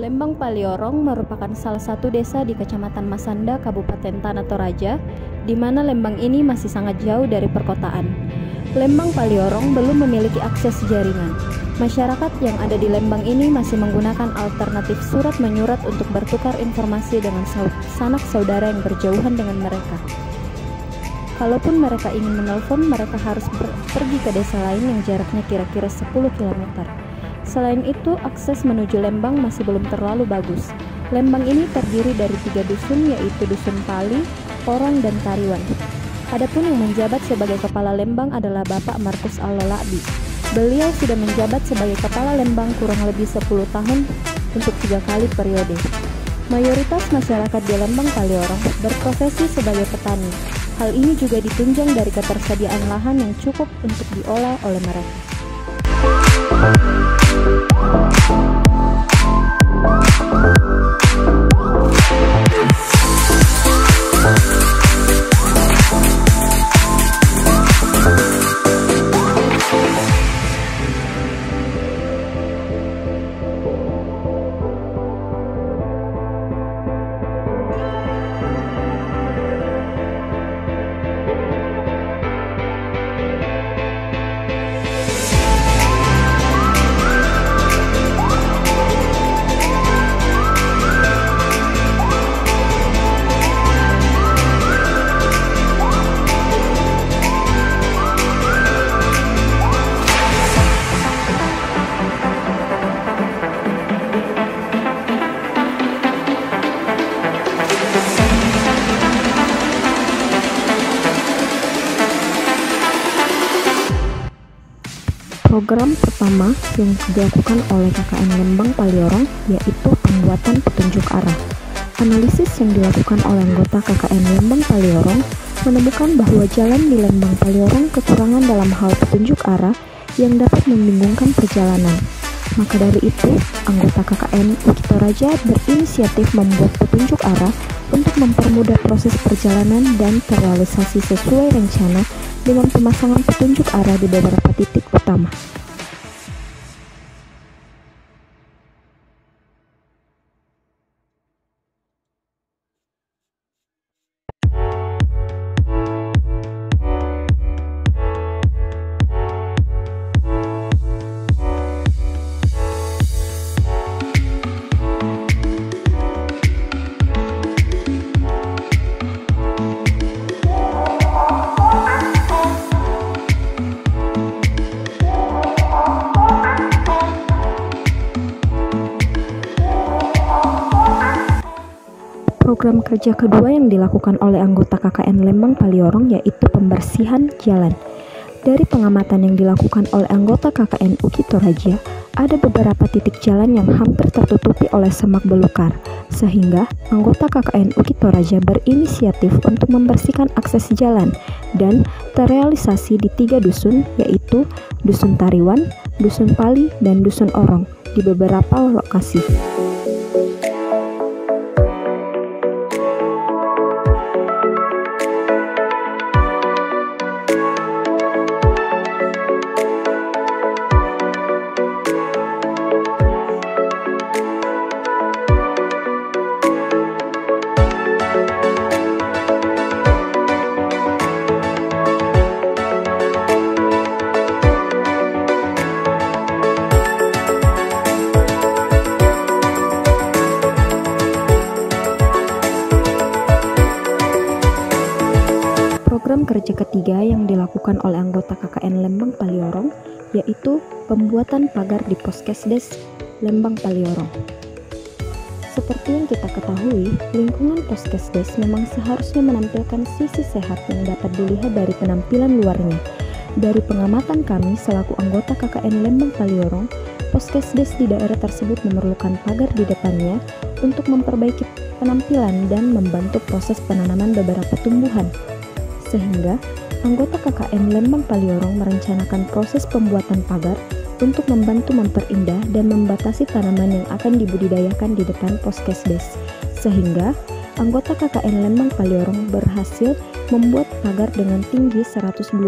Lembang Paliorong merupakan salah satu desa di Kecamatan Masanda, Kabupaten Tanah Toraja, di mana Lembang ini masih sangat jauh dari perkotaan. Lembang Paliorong belum memiliki akses jaringan. Masyarakat yang ada di Lembang ini masih menggunakan alternatif surat menyurat untuk bertukar informasi dengan sanak saudara yang berjauhan dengan mereka. Kalaupun mereka ingin menelpon, mereka harus pergi ke desa lain yang jaraknya kira-kira 10 km. Selain itu, akses menuju Lembang masih belum terlalu bagus. Lembang ini terdiri dari 3 dusun, yaitu Dusun Pali, Porong, dan Tariwan. Adapun yang menjabat sebagai Kepala Lembang adalah Bapak Markus Al-Lolabi. Beliau sudah menjabat sebagai Kepala Lembang kurang lebih 10 tahun untuk 3 kali periode. Mayoritas masyarakat di Lembang Paliorong berprofesi sebagai petani. Hal ini juga ditunjang dari ketersediaan lahan yang cukup untuk diolah oleh mereka. Program pertama yang dilakukan oleh KKN Lembang Paliorong yaitu pembuatan petunjuk arah. Analisis yang dilakukan oleh anggota KKN Lembang Paliorong menemukan bahwa jalan di Lembang Paliorong kekurangan dalam hal petunjuk arah yang dapat membingungkan perjalanan. Maka dari itu, anggota KKN Uki Toraja berinisiatif membuat petunjuk arah untuk mempermudah proses perjalanan dan terrealisasi sesuai rencana dengan pemasangan petunjuk arah di beberapa titik utama. Program kerja kedua yang dilakukan oleh anggota KKN Lembang Paliorong yaitu pembersihan jalan. Dari pengamatan yang dilakukan oleh anggota KKN Uki Toraja, ada beberapa titik jalan yang hampir tertutupi oleh semak belukar, sehingga anggota KKN Uki Toraja berinisiatif untuk membersihkan akses jalan dan terrealisasi di 3 dusun yaitu Dusun Tariwan, Dusun Pali, dan Dusun Orong di beberapa lokasi. Program kerja ketiga yang dilakukan oleh anggota KKN Lembang Paliorong yaitu pembuatan pagar di Poskesdes Lembang Paliorong. Seperti yang kita ketahui, lingkungan Poskesdes memang seharusnya menampilkan sisi sehat yang dapat dilihat dari penampilan luarnya. Dari pengamatan kami selaku anggota KKN Lembang Paliorong, Poskesdes di daerah tersebut memerlukan pagar di depannya untuk memperbaiki penampilan dan membantu proses penanaman beberapa tumbuhan. Sehingga anggota KKN Lembang Paliorong merencanakan proses pembuatan pagar untuk membantu memperindah dan membatasi tanaman yang akan dibudidayakan di depan Poskesdes. Sehingga anggota KKN Lembang Paliorong berhasil membuat pagar dengan tinggi 120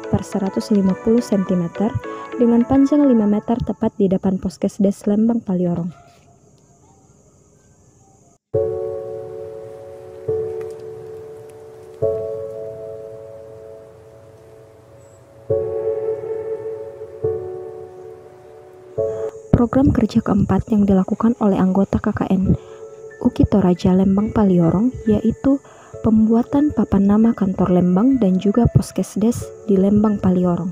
per 150 cm dengan panjang 5 meter tepat di depan Poskesdes Lembang Paliorong. Program kerja keempat yang dilakukan oleh anggota KKN UKI Toraja Lembang Paliorong yaitu pembuatan papan nama kantor Lembang dan juga Poskesdes di Lembang Paliorong.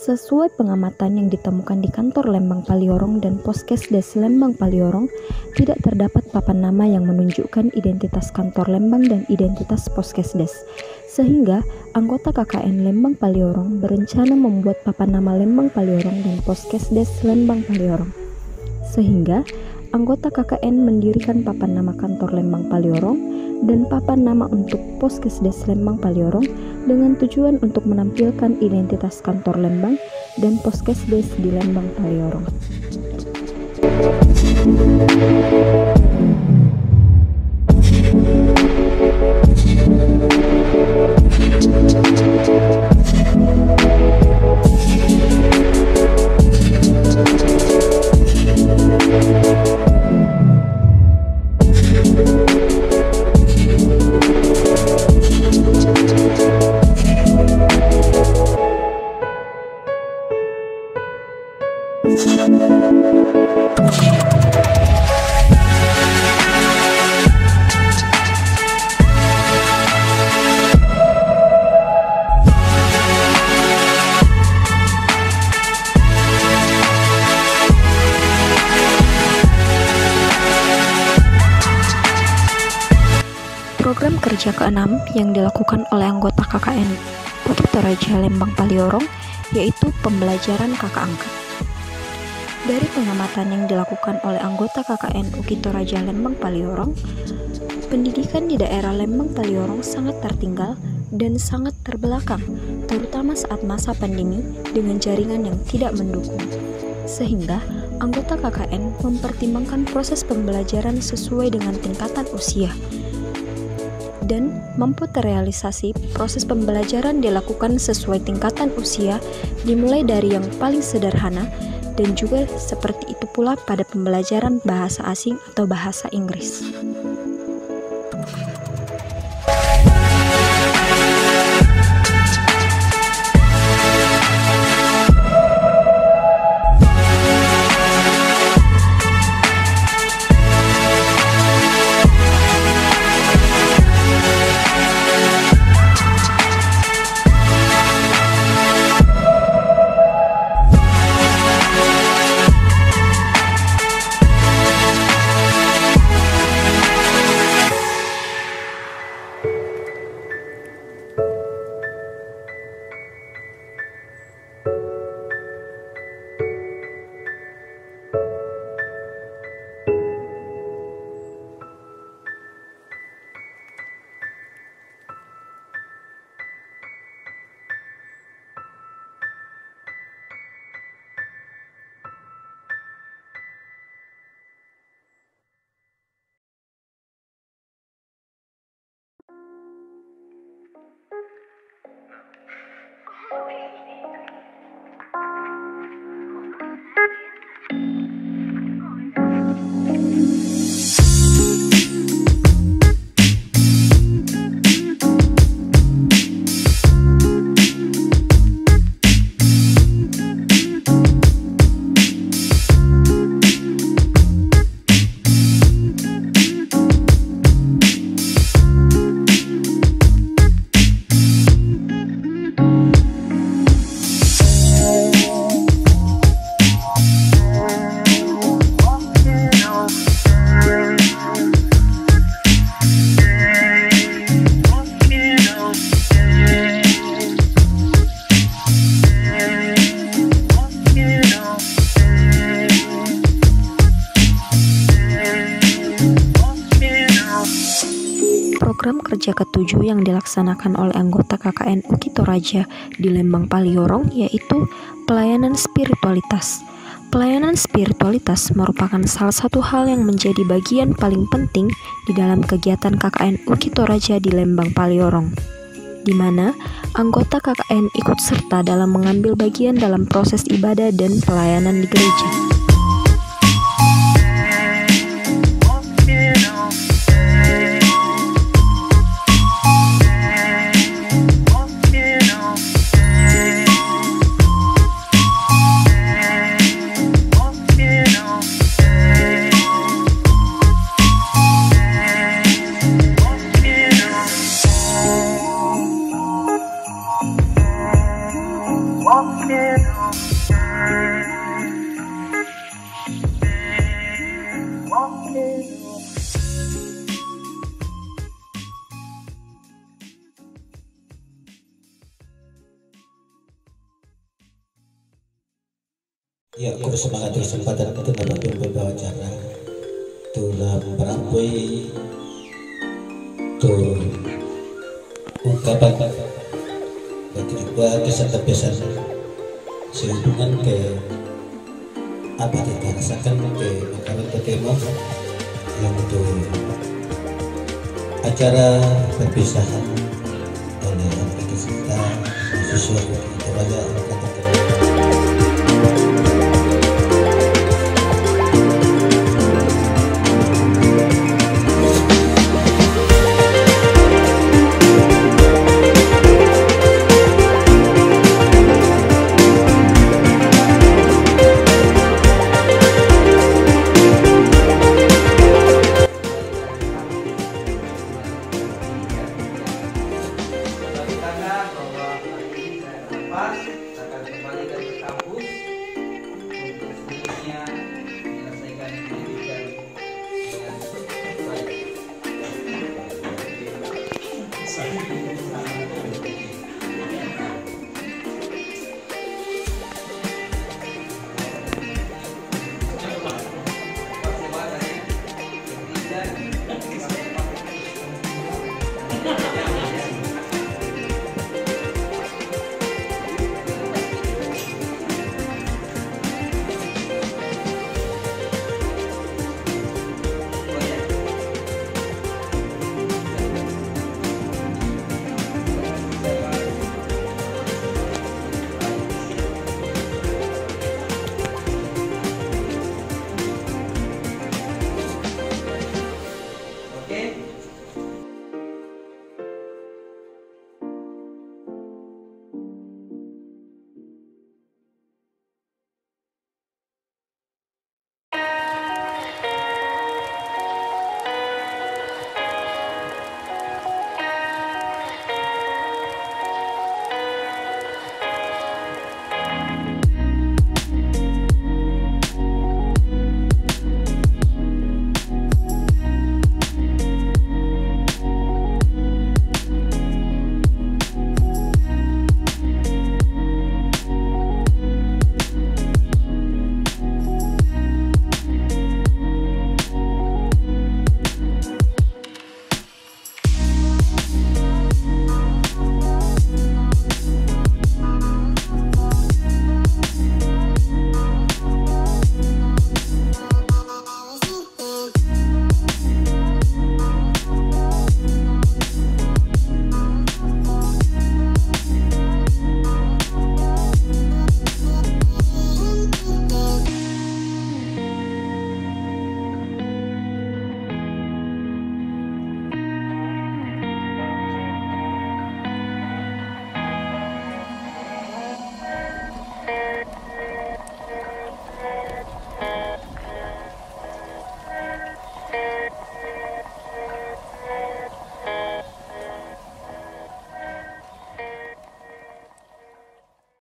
Sesuai pengamatan yang ditemukan di kantor Lembang Paliorong dan Poskesdes Lembang Paliorong, tidak terdapat papan nama yang menunjukkan identitas kantor Lembang dan identitas Poskesdes. Sehingga anggota KKN Lembang Paliorong berencana membuat papan nama Lembang Paliorong dan Poskesdes Lembang Paliorong. Sehingga anggota KKN mendirikan papan nama kantor Lembang Paliorong dan papan nama untuk Poskesdes Lembang Paliorong dengan tujuan untuk menampilkan identitas kantor Lembang dan Poskesdes di Lembang Paliorong. Program kerja ke-6 yang dilakukan oleh anggota KKN UKI Toraja Lembang Paliorong yaitu pembelajaran kakak angkat. Dari pengamatan yang dilakukan oleh anggota KKN UKI Toraja Lembang Paliorong, pendidikan di daerah Lembang Paliorong sangat tertinggal dan sangat terbelakang, terutama saat masa pandemi dengan jaringan yang tidak mendukung. Sehingga anggota KKN mempertimbangkan proses pembelajaran sesuai dengan tingkatan usia dan mampu terrealisasi proses pembelajaran dilakukan sesuai tingkatan usia dimulai dari yang paling sederhana dan juga seperti itu pula pada pembelajaran bahasa asing atau bahasa Inggris. Program kerja ke-7 yang dilaksanakan oleh anggota KKN UKI Toraja di Lembang Paliorong yaitu pelayanan spiritualitas. Pelayanan spiritualitas merupakan salah satu hal yang menjadi bagian paling penting di dalam kegiatan KKN UKI Toraja di Lembang Paliorong, di mana anggota KKN ikut serta dalam mengambil bagian dalam proses ibadah dan pelayanan di gereja. Ya, aku bersemangat kesempatan itu dapat membawa acara tulang berampui tu ungkapan bagi juga kesan-kesan sehubungan ke apa yang kita rasakan ke makanan ketemu yang untuk acara perpisahan oleh anak kita mahasiswa kita banyak angkatan